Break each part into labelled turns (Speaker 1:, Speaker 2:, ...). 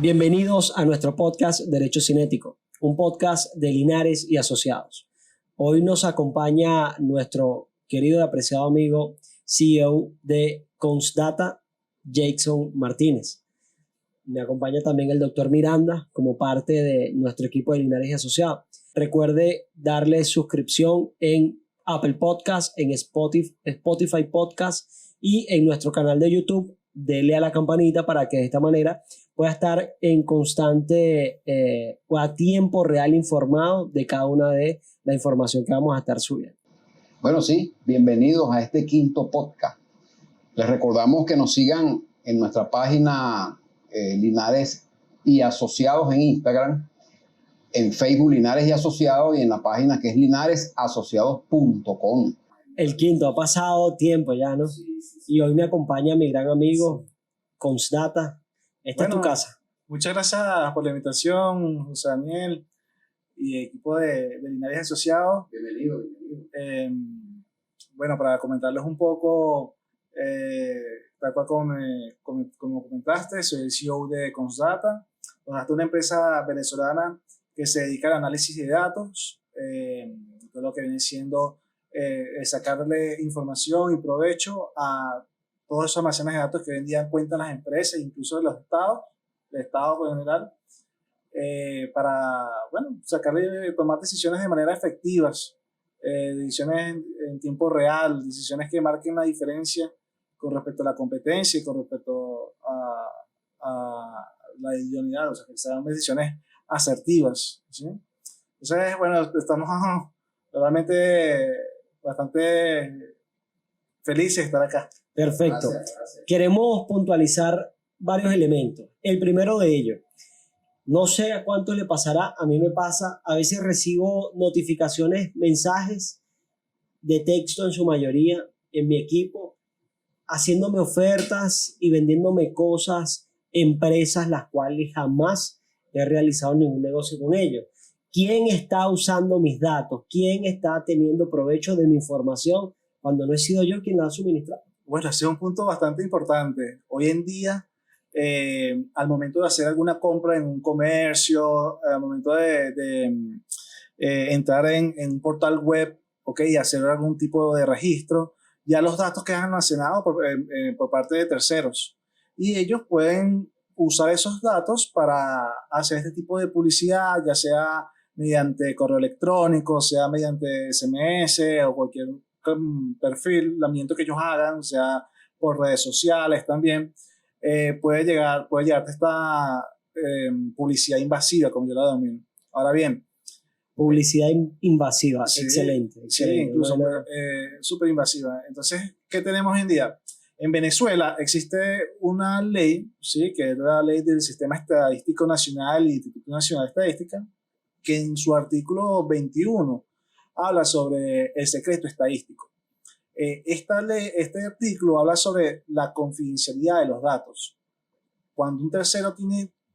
Speaker 1: Bienvenidos a nuestro podcast Derecho Cinético, un podcast de Linares y Asociados. Hoy nos acompaña nuestro querido y apreciado amigo CEO de Consdata, Jason Martínez. Me acompaña también el doctor Miranda como parte de nuestro equipo de Linares y Asociados. Recuerde darle suscripción en Apple Podcast, en Spotify Podcast y en nuestro canal de YouTube. Dele a la campanita para que de esta manera pueda estar en constante o a tiempo real informado de cada una de la información que vamos a estar subiendo.
Speaker 2: Bueno, sí, bienvenidos a este quinto podcast. Les recordamos que nos sigan en nuestra página Linares y Asociados en Instagram, en Facebook Linares y Asociados y en la página que es linaresasociados.com.
Speaker 1: El quinto, ha pasado tiempo ya, ¿no? Sí. Y hoy me acompaña mi gran amigo Consdata. Esta es tu casa.
Speaker 3: Muchas gracias por la invitación, José Daniel y equipo de Linares Asociados.
Speaker 2: Bienvenido.
Speaker 3: Bueno, para comentarles un poco, tal cual como comentaste, soy el CEO de Consdata. Consdata es una empresa venezolana que se dedica al análisis de datos, todo lo que viene siendo sacarle información y provecho a todos esos almacenes de datos que hoy en día cuentan las empresas, incluso de los estados, del estado en general, para, tomar decisiones de manera efectivas, decisiones en tiempo real, decisiones que marquen la diferencia con respecto a la competencia y con respecto a la idoneidad, o sea, que sean decisiones asertivas, ¿sí? Entonces, bueno, estamos realmente bastante felices de estar acá.
Speaker 1: Perfecto.
Speaker 2: Gracias.
Speaker 1: Queremos puntualizar varios elementos. El primero de ellos, no sé a cuánto le pasará, a mí me pasa, a veces recibo notificaciones, mensajes de texto en su mayoría en mi equipo, haciéndome ofertas y vendiéndome cosas, empresas las cuales jamás he realizado ningún negocio con ellos. ¿Quién está usando mis datos? ¿Quién está teniendo provecho de mi información cuando no he sido yo quien la ha suministrado?
Speaker 3: Bueno, ese es un punto bastante importante. Hoy en día, al momento de hacer alguna compra en un comercio, al momento de entrar en un portal web, y hacer algún tipo de registro, ya los datos quedan almacenados por parte de terceros. Y ellos pueden usar esos datos para hacer este tipo de publicidad, ya sea mediante correo electrónico, sea mediante SMS o cualquier perfilamiento que ellos hagan, o sea por redes sociales también, puede llegar esta publicidad invasiva, como yo la domino. Ahora bien,
Speaker 1: publicidad invasiva,
Speaker 3: sí,
Speaker 1: excelente.
Speaker 3: Sí, incluso súper invasiva. Entonces, ¿qué tenemos hoy en día? En Venezuela existe una ley, ¿sí? Que es la ley del Sistema Estadístico Nacional y Instituto Nacional de Estadística, que en su artículo 21 habla sobre el secreto estadístico. Este artículo habla sobre la confidencialidad de los datos. Cuando un tercero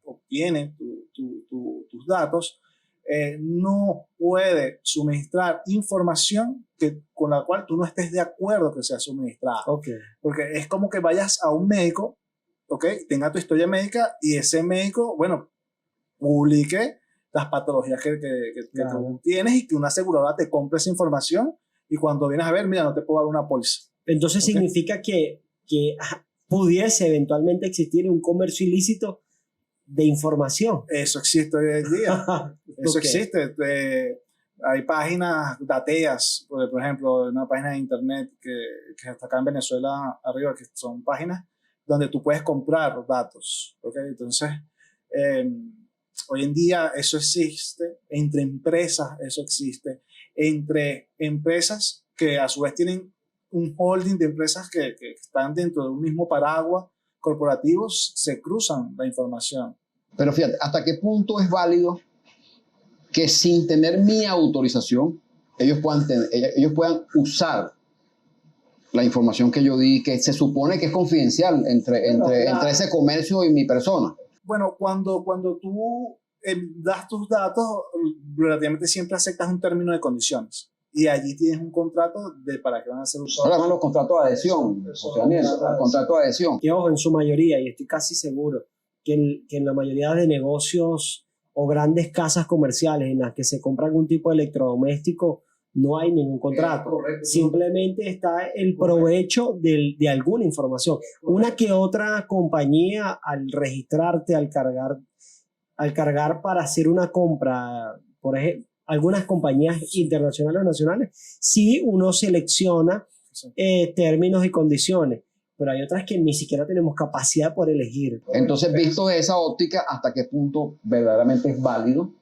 Speaker 3: obtiene tus datos, no puede suministrar información con la cual tú no estés de acuerdo que sea suministrada.
Speaker 1: Okay.
Speaker 3: Porque es como que vayas a un médico, tenga tu historia médica y ese médico, publique las patologías que tú tienes y que una aseguradora te compre esa información y cuando vienes a ver, mira, no te puedo dar una póliza.
Speaker 1: Entonces significa que pudiese eventualmente existir un comercio ilícito de información.
Speaker 3: Eso existe hoy en día. Eso existe. Hay páginas dateas, por ejemplo, una página de internet que está acá en Venezuela arriba, que son páginas donde tú puedes comprar datos. Entonces, hoy en día eso existe, entre empresas eso existe, entre empresas que a su vez tienen un holding de empresas que están dentro de un mismo paraguas corporativos, se cruzan la información.
Speaker 2: Pero fíjate, ¿hasta qué punto es válido que sin tener mi autorización ellos puedan usar la información que yo di, que se supone que es confidencial entre ese comercio y mi persona?
Speaker 3: Bueno, cuando tú das tus datos, relativamente siempre aceptas un término de condiciones. Y allí tienes un contrato para que van a ser usados.
Speaker 2: Ahora van los contratos de adhesión, José Daniel, contratos de adhesión.
Speaker 1: Y ojo, en su mayoría, y estoy casi seguro, que en la mayoría de negocios o grandes casas comerciales en las que se compra algún tipo de electrodoméstico, no hay ningún contrato.
Speaker 2: Correcto.
Speaker 1: Simplemente está el provecho de alguna información. Una que otra compañía, al registrarte, al cargar para hacer una compra, por ejemplo, algunas compañías internacionales o nacionales, sí uno selecciona términos y condiciones, pero hay otras que ni siquiera tenemos capacidad por elegir.
Speaker 2: Entonces, visto de esa óptica, ¿hasta qué punto verdaderamente es válido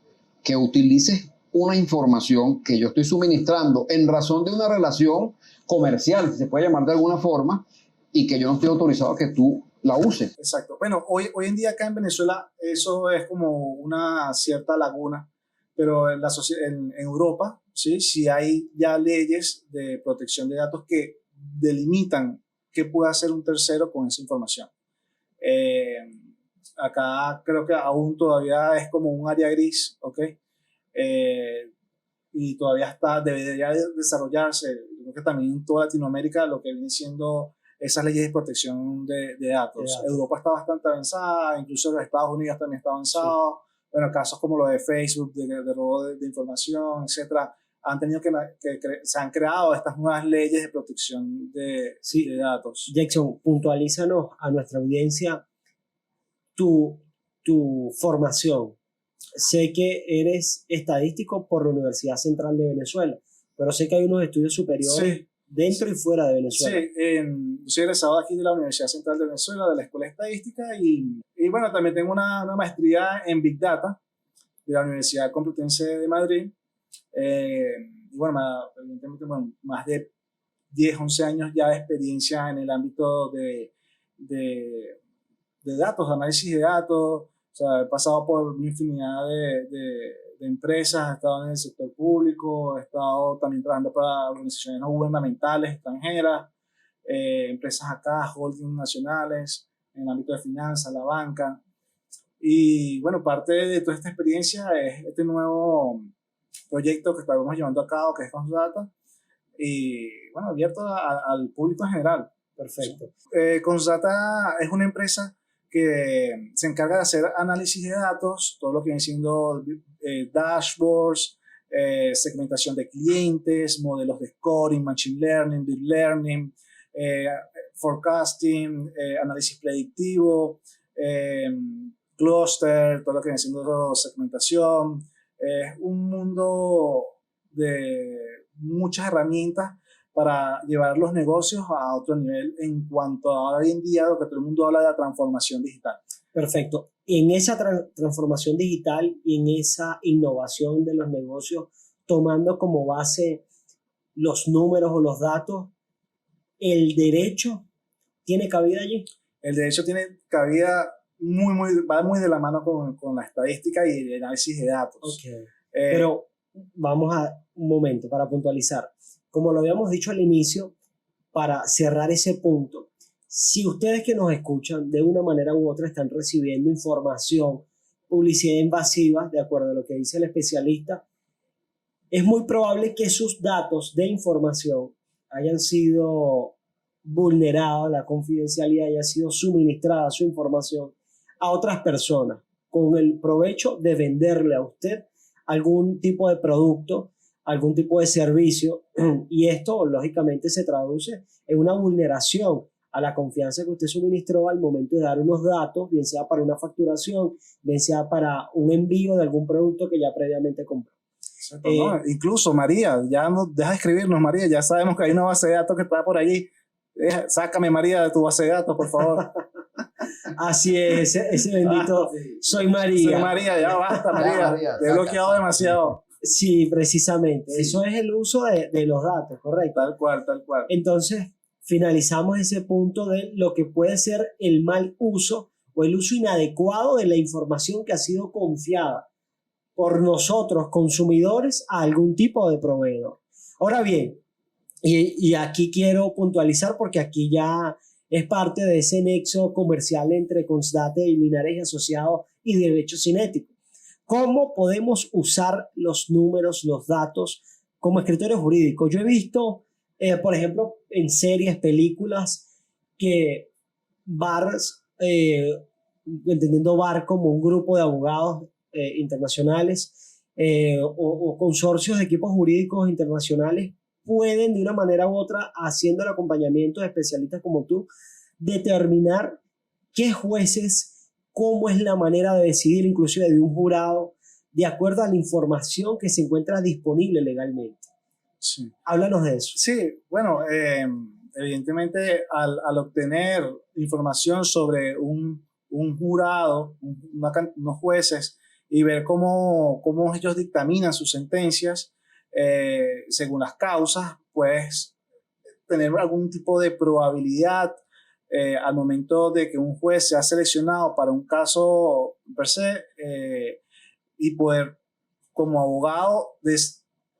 Speaker 2: que utilices una información que yo estoy suministrando en razón de una relación comercial, si se puede llamar de alguna forma, y que yo no estoy autorizado a que tú la uses?
Speaker 3: Exacto. Bueno, hoy en día acá en Venezuela eso es como una cierta laguna, pero en Europa sí hay ya leyes de protección de datos que delimitan qué puede hacer un tercero con esa información. Acá creo que aún todavía es como un área gris, ¿ok? Y todavía debería desarrollarse. Yo creo que también en toda Latinoamérica lo que viene siendo esas leyes de protección de datos. Europa está bastante avanzada, incluso los Estados Unidos también está avanzado. Sí. Bueno, casos como lo de Facebook, de robo de información, etcétera, han tenido se han creado estas nuevas leyes de protección de datos.
Speaker 1: Jackson, puntualízanos a nuestra audiencia tu formación. Sé que eres estadístico por la Universidad Central de Venezuela, pero sé que hay unos estudios superiores dentro y fuera de Venezuela.
Speaker 3: Sí, soy egresado aquí de la Universidad Central de Venezuela, de la Escuela de Estadística, y bueno, también tengo una maestría en Big Data de la Universidad Complutense de Madrid. Y bueno, evidentemente, más de 10, 11 años ya de experiencia en el ámbito de datos, de análisis de datos. O sea, he pasado por una infinidad de empresas, he estado en el sector público, he estado también trabajando para organizaciones no gubernamentales extranjeras, empresas acá, holdings nacionales, en el ámbito de finanzas, la banca. Y bueno, parte de toda esta experiencia es este nuevo proyecto que estamos llevando a cabo, que es Consdata, y bueno, abierto al público en general.
Speaker 1: Perfecto.
Speaker 3: Consdata es una empresa que se encarga de hacer análisis de datos, todo lo que viene siendo dashboards, segmentación de clientes, modelos de scoring, machine learning, deep learning, forecasting, análisis predictivo, cluster, todo lo que viene siendo segmentación. Es un mundo de muchas herramientas para llevar los negocios a otro nivel en cuanto a hoy en día lo que todo el mundo habla de la transformación digital.
Speaker 1: Perfecto. En esa transformación digital y en esa innovación de los negocios, tomando como base los números o los datos, ¿el derecho tiene cabida allí?
Speaker 3: El derecho tiene cabida va muy de la mano con la estadística y el análisis de datos.
Speaker 1: Okay. Pero vamos a un momento para puntualizar. Como lo habíamos dicho al inicio, para cerrar ese punto, si ustedes que nos escuchan de una manera u otra están recibiendo información, publicidad invasiva, de acuerdo a lo que dice el especialista, es muy probable que sus datos de información hayan sido vulnerados, la confidencialidad haya sido suministrada, su información, a otras personas, con el provecho de venderle a usted algún tipo de producto, algún tipo de servicio, y esto lógicamente se traduce en una vulneración a la confianza que usted suministró al momento de dar unos datos, bien sea para una facturación, bien sea para un envío de algún producto que ya previamente compró.
Speaker 3: Exacto, ¿no? Incluso María, ya no deja de escribirnos, María, ya sabemos que hay una base de datos que está por allí. Sácame, María, de tu base de datos, por favor.
Speaker 1: Así es, ese bendito soy María.
Speaker 3: Soy María, ya basta, María. Te he bloqueado demasiado.
Speaker 1: Sí, precisamente. Sí. Eso es el uso de los datos, correcto.
Speaker 3: Tal cual.
Speaker 1: Entonces, finalizamos ese punto de lo que puede ser el mal uso o el uso inadecuado de la información que ha sido confiada por nosotros, consumidores, a algún tipo de proveedor. Ahora bien, y aquí quiero puntualizar porque aquí ya es parte de ese nexo comercial entre Consdata y Linares y Asociados y Derecho Cinético. ¿Cómo podemos usar los números, los datos como escritorio jurídico? Yo he visto, por ejemplo, en series, películas, que bars entendiendo BAR como un grupo de abogados internacionales o consorcios de equipos jurídicos internacionales, pueden de una manera u otra, haciendo el acompañamiento de especialistas como tú, determinar qué jueces, cómo es la manera de decidir, inclusive de un jurado, de acuerdo a la información que se encuentra disponible legalmente.
Speaker 3: Sí.
Speaker 1: Háblanos de eso.
Speaker 3: Sí, bueno, evidentemente al obtener información sobre un jurado, unos jueces, y ver cómo ellos dictaminan sus sentencias según las causas, puedes tener algún tipo de probabilidad al momento de que un juez sea seleccionado para un caso per se y poder, como abogado,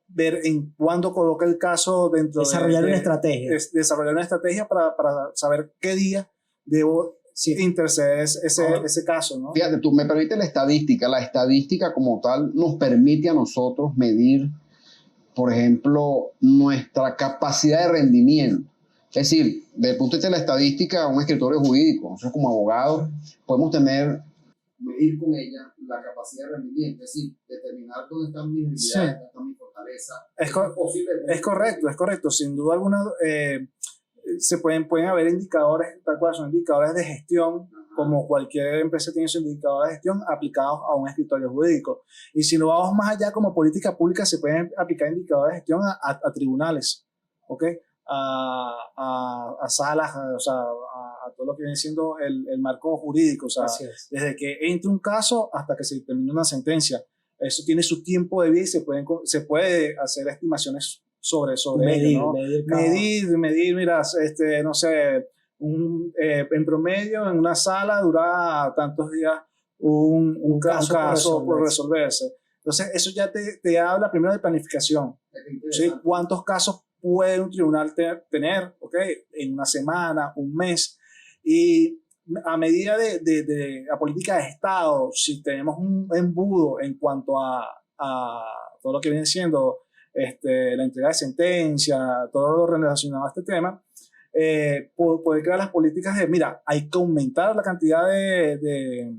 Speaker 3: ver en cuándo coloca el caso dentro
Speaker 1: desarrollar una estrategia.
Speaker 3: Desarrollar una estrategia para saber qué día debo interceder ese caso, ¿no?
Speaker 2: Fíjate, tú me permites la estadística como tal nos permite a nosotros medir, por ejemplo, nuestra capacidad de rendimiento. Es decir, desde el punto de vista de la estadística, un escritorio jurídico, nosotros como abogados podemos medir con ella la capacidad de rendimiento, es decir, determinar dónde están mis debilidades, dónde está mi fortaleza.
Speaker 3: Es correcto. Sin duda alguna, pueden haber indicadores, tal cual son indicadores de gestión, como cualquier empresa tiene su indicador de gestión aplicados a un escritorio jurídico. Y si no vamos más allá, como política pública, se pueden aplicar indicadores de gestión a tribunales, ¿ok? A salas, o sea, a todo lo que viene siendo el marco jurídico, o sea, desde que entre un caso hasta que se termine una sentencia. Eso tiene su tiempo de vida y se puede hacer estimaciones sobre ello, ¿no? Medir, mira, no sé, en promedio en una sala dura tantos días un caso por resolverse. Entonces, eso ya te habla primero de planificación, ¿sí? ¿Cuántos casos puede un tribunal tener, ¿okay? En una semana, un mes? Y a medida de la política de Estado, si tenemos un embudo en cuanto a todo lo que viene siendo la entrega de sentencia, todo lo relacionado a este tema, poder crear las políticas de, mira, hay que aumentar la cantidad de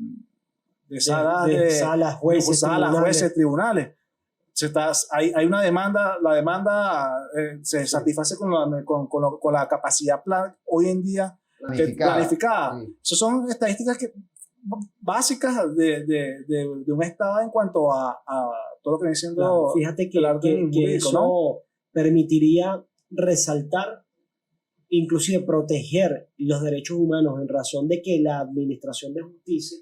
Speaker 3: salas, jueces, tribunales. Hay una demanda, la demanda se satisface con la capacidad hoy en día planificada. Sí. Esas son estadísticas básicas de un Estado en cuanto a todo lo que viene siendo.
Speaker 1: Claro, fíjate que eso, ¿no?, permitiría resaltar, inclusive proteger los derechos humanos en razón de que la administración de justicia,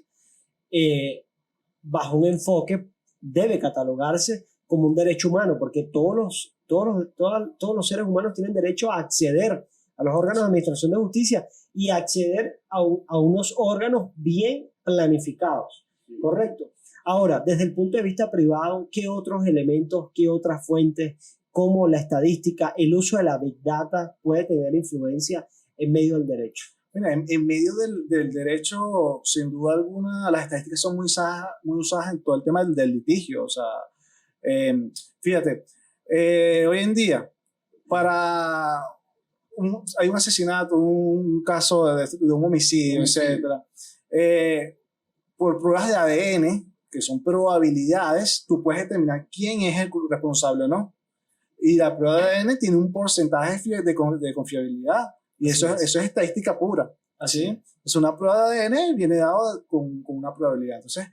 Speaker 1: bajo un enfoque, debe catalogarse como un derecho humano, porque todos los seres humanos tienen derecho a acceder a los órganos de administración de justicia y acceder a unos órganos bien planificados, ¿correcto? Ahora, desde el punto de vista privado, ¿qué otros elementos, qué otras fuentes, como la estadística, el uso de la Big Data puede tener influencia en medio del derecho?
Speaker 3: Mira, en medio del derecho, sin duda alguna, las estadísticas son muy usadas en todo el tema del litigio. O sea, fíjate, hoy en día, hay un asesinato, un caso de un homicidio, etcétera. Por pruebas de ADN, que son probabilidades, tú puedes determinar quién es el responsable o no. Y la prueba de ADN tiene un porcentaje de confiabilidad. Y eso es estadística pura. ¿Sí? Es una prueba de ADN, viene dado con una probabilidad. Entonces,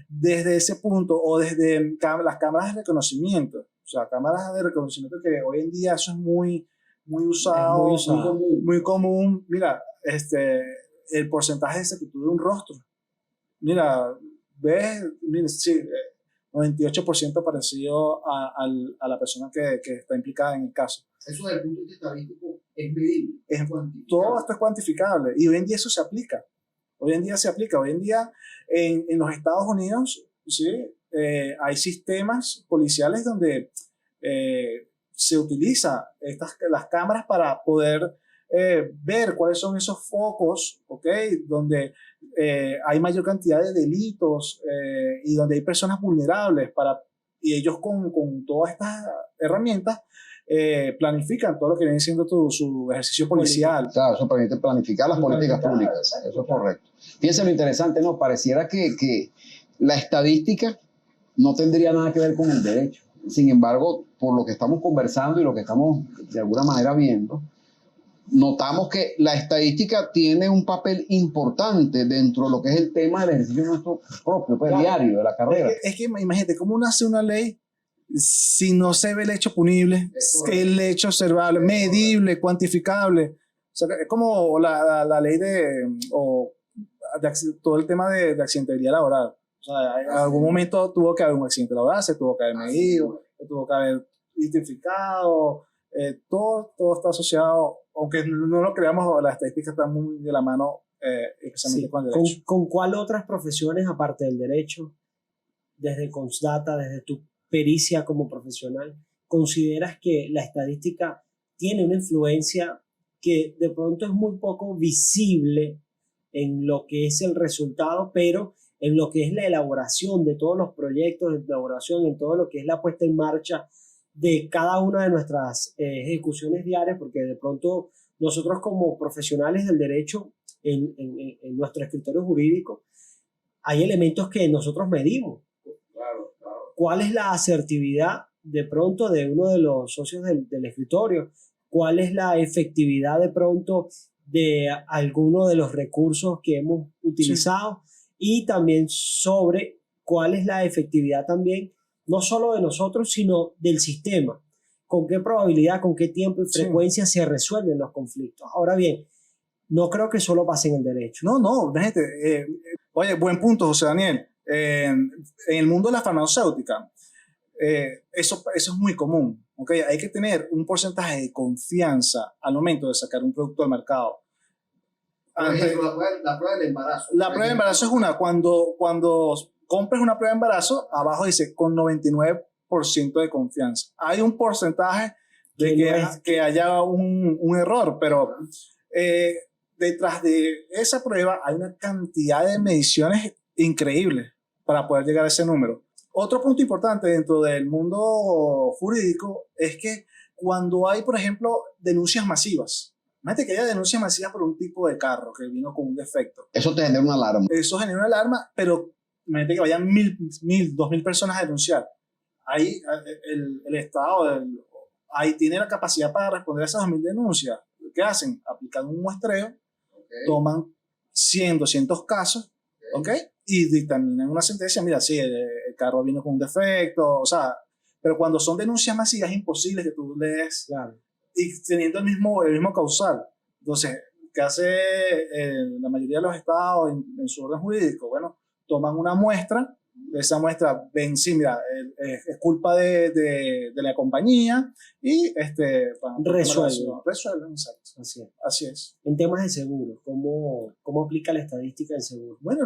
Speaker 3: desde ese punto, o desde las cámaras de reconocimiento, o sea, cámaras de reconocimiento que hoy en día eso es muy usado, muy común. Mira, el porcentaje de exactitud de un rostro. Mira, sí, 98% parecido a la persona que está implicada en el caso.
Speaker 2: Eso desde el punto de vista estadístico es medible.
Speaker 3: Todo esto es cuantificable y hoy en día eso se aplica. Hoy en día en los Estados Unidos, ¿sí? Hay sistemas policiales donde se utiliza las cámaras para poder ver cuáles son esos focos, ¿okay? Donde hay mayor cantidad de delitos y donde hay personas vulnerables y ellos con todas estas herramientas planifican todo lo que viene siendo su ejercicio policial.
Speaker 2: Claro, eso permite planificar las políticas públicas, eso es correcto. Fíjense lo interesante, ¿no? Pareciera que la estadística no tendría nada que ver con el derecho. Sin embargo, por lo que estamos conversando y lo que estamos de alguna manera viendo, notamos que la estadística tiene un papel importante dentro de lo que es el tema del ejercicio nuestro propio, pues, diario, de la carrera.
Speaker 3: Es que imagínate, ¿cómo uno hace una ley si no se ve el hecho punible, el hecho observable, medible, cuantificable? O sea, es como la ley todo el tema de accidentabilidad laboral. O sea, en algún momento tuvo que haber un accidente laboral, se tuvo que haber medido, se tuvo que haber identificado, todo está asociado, aunque no lo creamos, las estadísticas están muy de la mano, especialmente con el derecho.
Speaker 1: ¿Con cuál otras profesiones, aparte del derecho, desde Consdata, desde tu pericia como profesional, consideras que la estadística tiene una influencia que de pronto es muy poco visible en lo que es el resultado, pero en lo que es la elaboración de todos los proyectos de elaboración, en todo lo que es la puesta en marcha de cada una de nuestras ejecuciones diarias, porque de pronto nosotros como profesionales del derecho en nuestro escritorio jurídico hay elementos que nosotros medimos.
Speaker 2: Claro.
Speaker 1: ¿Cuál es la asertividad de pronto de uno de los socios del escritorio? ¿Cuál es la efectividad de pronto de alguno de los recursos que hemos utilizado? Sí. Y también sobre cuál es la efectividad también, no solo de nosotros, sino del sistema. ¿Con qué probabilidad, con qué tiempo y frecuencia se resuelven los conflictos? Ahora bien, no creo que solo pase en el derecho.
Speaker 3: No, gente, oye, buen punto, José Daniel. En el mundo de la farmacéutica, eso es muy común. ¿Okay? Hay que tener un porcentaje de confianza al momento de sacar un producto al mercado.
Speaker 2: Por ejemplo, la prueba del embarazo.
Speaker 3: La prueba de embarazo es una. Cuando compres una prueba de embarazo, abajo dice con 99% de confianza. Hay un porcentaje de que haya un error, pero detrás de esa prueba hay una cantidad de mediciones increíbles para poder llegar a ese número. Otro punto importante dentro del mundo jurídico es que cuando hay, por ejemplo, denuncias masivas, imagínate que haya denuncias masivas por un tipo de carro que vino con un defecto.
Speaker 2: Eso te genera una alarma.
Speaker 3: Eso genera una alarma, pero imagínate que vayan 1.000, 2.000 personas a denunciar. Ahí el Estado ahí tiene la capacidad para responder a esas 2.000 denuncias. ¿Qué hacen? Aplican un muestreo, toman 100, 200 casos, ¿okay? Y dictaminan una sentencia. Mira, sí, el carro vino con un defecto, o sea, pero cuando son denuncias masivas es imposible que tú lees. Claro. Y teniendo el mismo causal. Entonces, ¿qué hace la mayoría de los estados en su orden jurídico? Bueno, toman una muestra, de esa muestra ven, sí, mira, es culpa de la compañía y resuelven, exacto. Así es.
Speaker 1: En temas de seguros, ¿cómo aplica la estadística del seguro?
Speaker 3: Bueno,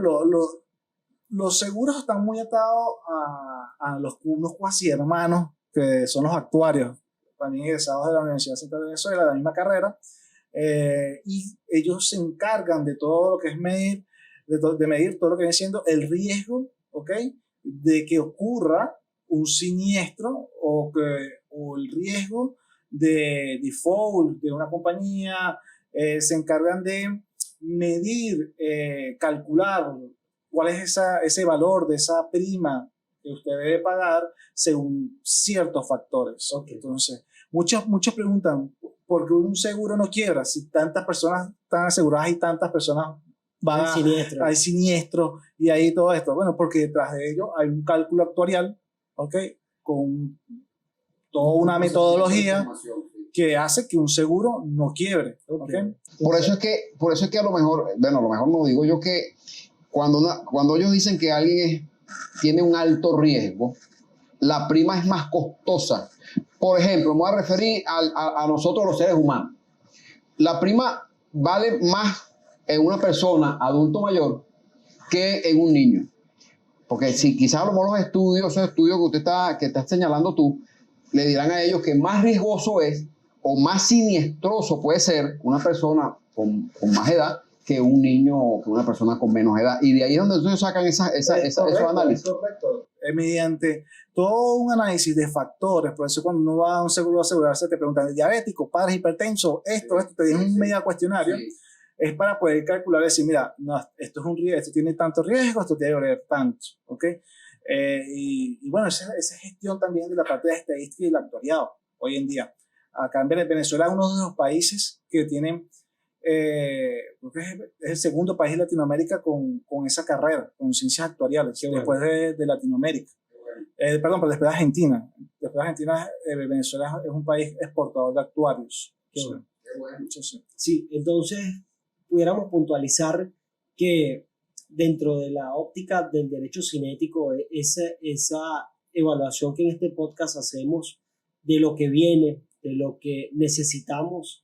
Speaker 3: los seguros están muy atados a unos cuasi hermanos que son los actuarios, también egresados de la Universidad Central de Venezuela, de la misma carrera, y ellos se encargan de todo lo que es medir, de medir todo lo que viene siendo el riesgo, ¿okay? De que ocurra un siniestro o el riesgo de default de una compañía. Se encargan de medir, calcular cuál es ese valor de esa prima que usted debe pagar según ciertos factores. Okay. Entonces, muchos preguntan, ¿por qué un seguro no quiebra si tantas personas están aseguradas y tantas personas hay siniestro y hay todo esto? Bueno, porque detrás de ello hay un cálculo actuarial, ¿okay? Con toda una metodología que hace que un seguro no quiebre. ¿Okay?
Speaker 2: Por eso es que a lo mejor no digo yo que cuando ellos dicen que alguien tiene un alto riesgo, la prima es más costosa. Por ejemplo, me voy a referir a nosotros los seres humanos. La prima vale más en una persona adulto mayor que en un niño. Porque si quizás a lo mejor esos estudios que estás señalando tú, le dirán a ellos que más riesgoso es o más siniestroso puede ser una persona con más edad que un niño o que una persona con menos edad. Y de ahí es donde ellos sacan esos análisis.
Speaker 3: Es correcto. Mediante todo un análisis de factores. Por eso cuando uno va a un seguro de asegurarse te preguntan, diabético, padres hipertensos, esto, te dieron un medio cuestionario. Sí. es para poder calcular, decir, mira, no, esto es un riesgo, esto tiene tanto riesgo, esto tiene que valer tanto, ¿ok? Y bueno, esa gestión también de la parte de estadística y el actuariado hoy en día. Acá en Venezuela es uno de los países que tienen, creo que es el segundo país de Latinoamérica con esa carrera, con ciencias actuariales, después de Latinoamérica. Perdón, pero después de Argentina. Después de Argentina, Venezuela es un país exportador de actuarios.
Speaker 1: Qué bueno.
Speaker 2: Qué bueno.
Speaker 1: Sí, entonces pudiéramos puntualizar que dentro de la óptica del derecho cinético, esa evaluación que en este podcast hacemos de lo que viene, de lo que necesitamos,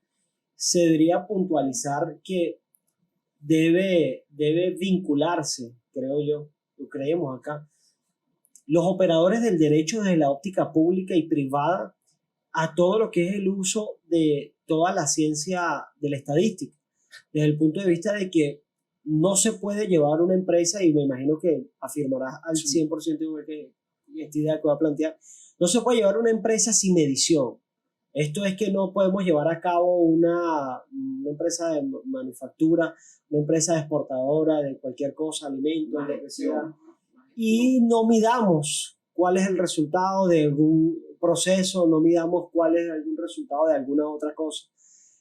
Speaker 1: se debería puntualizar que debe vincularse, creo yo, lo creemos acá, los operadores del derecho desde la óptica pública y privada a todo lo que es el uso de toda la ciencia de la estadística, desde el punto de vista de que no se puede llevar una empresa, y me imagino que afirmarás al 100% igual que esta idea que voy a plantear, no se puede llevar una empresa sin medición. Esto es que no podemos llevar a cabo una empresa de manufactura, una empresa exportadora de cualquier cosa, alimentos, lo que sea, y no midamos cuál es el resultado de algún proceso, no midamos cuál es algún resultado de alguna otra cosa.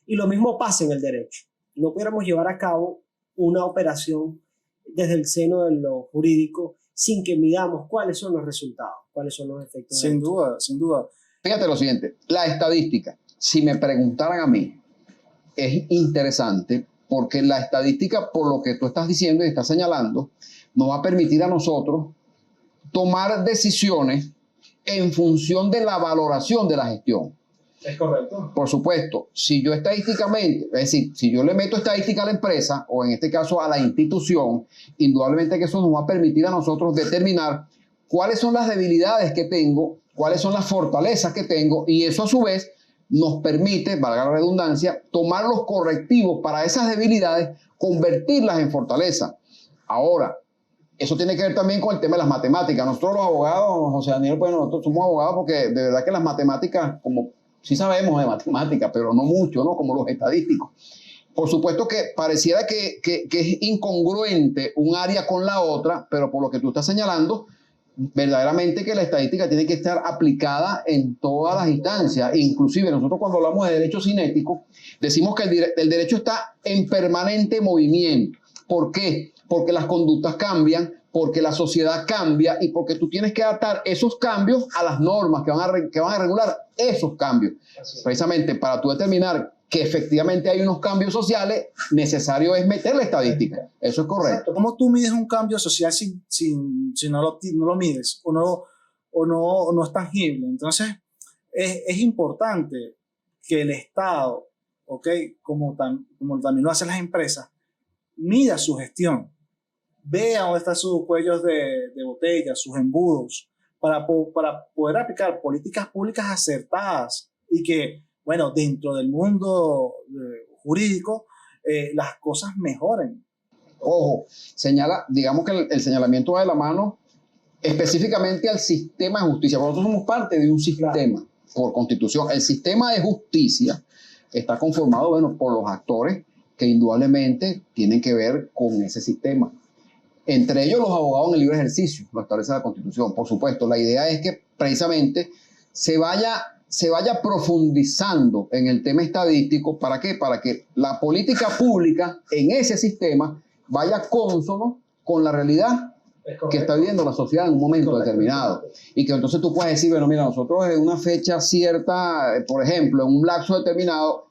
Speaker 1: Y lo mismo pasa en el derecho. No pudiéramos llevar a cabo una operación desde el seno de lo jurídico sin que midamos cuáles son los resultados, cuáles son los efectos.
Speaker 3: Sin duda, sin duda.
Speaker 2: Fíjate lo siguiente, la estadística, si me preguntaran a mí, es interesante porque la estadística, por lo que tú estás diciendo y estás señalando, nos va a permitir a nosotros tomar decisiones en función de la valoración de la gestión.
Speaker 3: Es correcto.
Speaker 2: Por supuesto, si yo estadísticamente, es decir, si yo le meto estadística a la empresa, o en este caso a la institución, indudablemente que eso nos va a permitir a nosotros determinar cuáles son las debilidades que tengo, cuáles son las fortalezas que tengo, y eso a su vez nos permite, valga la redundancia, tomar los correctivos para esas debilidades, convertirlas en fortaleza. Ahora, eso tiene que ver también con el tema de las matemáticas. Nosotros los abogados, José Daniel, pues nosotros somos abogados porque de verdad que las matemáticas, como sí sabemos de matemáticas, pero no mucho, ¿no? Como los estadísticos. Por supuesto que pareciera que es incongruente un área con la otra, pero por lo que tú estás señalando, verdaderamente que la estadística tiene que estar aplicada en todas las instancias. Inclusive nosotros cuando hablamos de derecho cinético, decimos que el derecho está en permanente movimiento. ¿Por qué? Porque las conductas cambian, porque la sociedad cambia y porque tú tienes que adaptar esos cambios a las normas que van a regular esos cambios. Precisamente para tú determinar que efectivamente hay unos cambios sociales, necesario es meter la estadística. Eso es correcto.
Speaker 3: ¿Cómo tú mides un cambio social si no lo mides o no es tangible? Entonces, es importante que el Estado, ¿okay? como también lo hacen las empresas, mida su gestión, vea dónde están sus cuellos de botella, sus embudos, para poder aplicar políticas públicas acertadas y que, bueno, dentro del mundo jurídico las cosas mejoren.
Speaker 2: Ojo, digamos que el señalamiento va de la mano específicamente al sistema de justicia. Nosotros somos parte de un sistema por constitución. El sistema de justicia está conformado, bueno, por los actores que indudablemente tienen que ver con ese sistema. Entre ellos los abogados en el libre ejercicio, lo establece la Constitución. Por supuesto, la idea es que precisamente se vaya profundizando en el tema estadístico. ¿Para qué? Para que la política pública en ese sistema vaya cónsono con la realidad que está viviendo la sociedad en un momento determinado. Y que entonces tú puedes decir, bueno, mira, nosotros en una fecha cierta, por ejemplo, en un lapso determinado,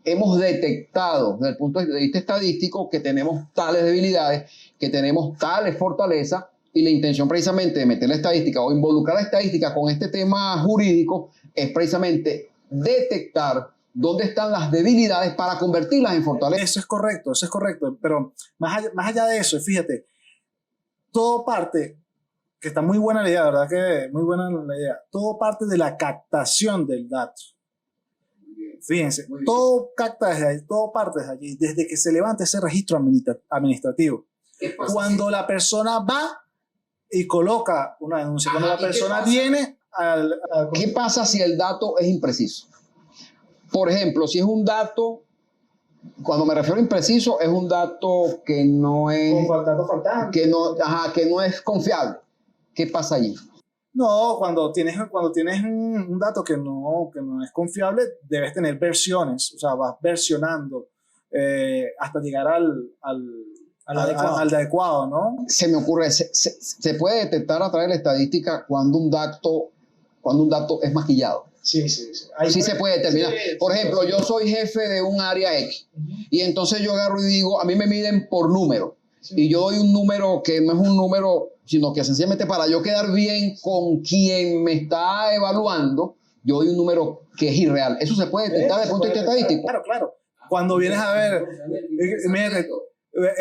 Speaker 2: hemos detectado desde el punto de vista estadístico que tenemos tales debilidades, que tenemos tales fortalezas, y la intención precisamente de meter la estadística o involucrar la estadística con este tema jurídico es precisamente detectar dónde están las debilidades para convertirlas en fortalezas.
Speaker 3: Eso es correcto, pero más allá de eso, fíjate, todo parte, que está muy buena la idea, ¿verdad? Que muy buena la idea, todo parte de la captación del dato. Fíjense, todo capta desde ahí, todo parte desde allí, desde que se levanta ese registro administrativo. Cuando la persona va y coloca una denuncia, cuando la persona viene
Speaker 2: ¿Qué pasa si el dato es impreciso? Por ejemplo, si es un dato Cuando me refiero a impreciso, es un dato que no es,
Speaker 3: Con datos faltantes.
Speaker 2: que no es confiable. ¿Qué pasa allí?
Speaker 3: No, cuando tienes un dato que no es confiable, debes tener versiones, o sea, vas versionando hasta llegar al adecuado, ¿no?
Speaker 2: Se me ocurre, se puede detectar a través de la estadística cuando un dato es maquillado.
Speaker 3: Sí.
Speaker 2: Sí se puede determinar. Por ejemplo, yo soy jefe de un área X y entonces yo agarro y digo, a mí me miden por número. Y yo doy un número que no es un número, sino que sencillamente para yo quedar bien con quien me está evaluando, yo doy un número que es irreal. Eso se puede detectar desde el punto de vista estadístico.
Speaker 3: Claro. Cuando vienes a ver, mira,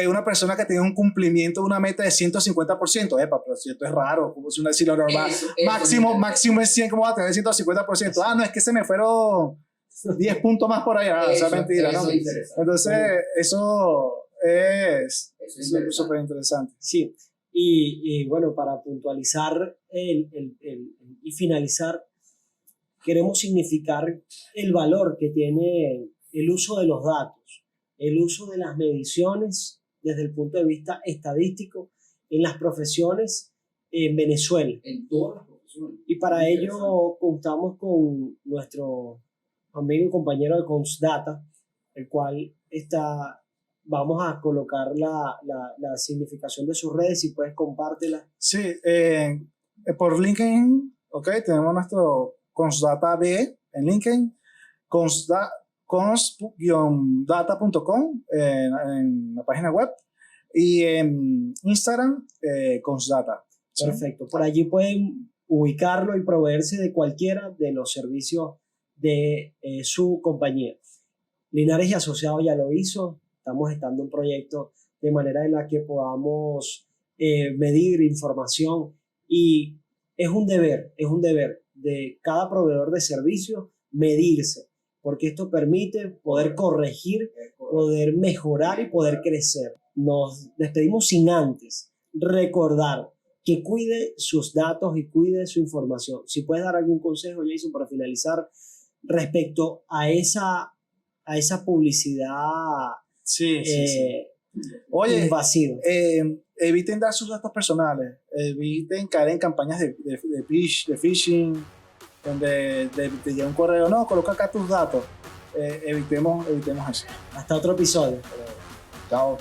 Speaker 3: una persona que tiene un cumplimiento de una meta de 150%, pero si esto es raro, como si uno decirlo normal, máximo es 100, ¿cómo va a tener 150%? No, es que se me fueron 10 puntos más por allá, o sea, mentira, ¿no? Entonces, eso es súper interesante.
Speaker 1: Sí, y bueno, para puntualizar y finalizar, queremos significar el valor que tiene el uso de los datos, el uso de las mediciones desde el punto de vista estadístico en las profesiones en Venezuela.
Speaker 2: En todas las profesiones.
Speaker 1: Y para ello contamos con nuestro amigo y compañero de Consdata, el cual vamos a colocar la significación de sus redes, si puedes compártela.
Speaker 3: Sí, por LinkedIn, tenemos nuestro Consdata B en LinkedIn, cons-data.com en la página web, y en Instagram, Consdata.
Speaker 1: Perfecto, por allí pueden ubicarlo y proveerse de cualquiera de los servicios de su compañía. Linares y Asociados ya lo hizo, estamos gestando un proyecto de manera en la que podamos medir información, y es un deber de cada proveedor de servicios medirse, porque esto permite poder corregir, poder mejorar y poder crecer. Nos despedimos sin antes recordar que cuide sus datos y cuide su información. Si puedes dar algún consejo, Jason, para finalizar respecto a esa publicidad
Speaker 3: sí. Oye,
Speaker 1: invasiva.
Speaker 3: Eviten dar sus datos personales, eviten caer en campañas de phishing, donde te llega un correo, no, coloca acá tus datos. Evitemos eso.
Speaker 1: Hasta otro episodio.
Speaker 2: Chao.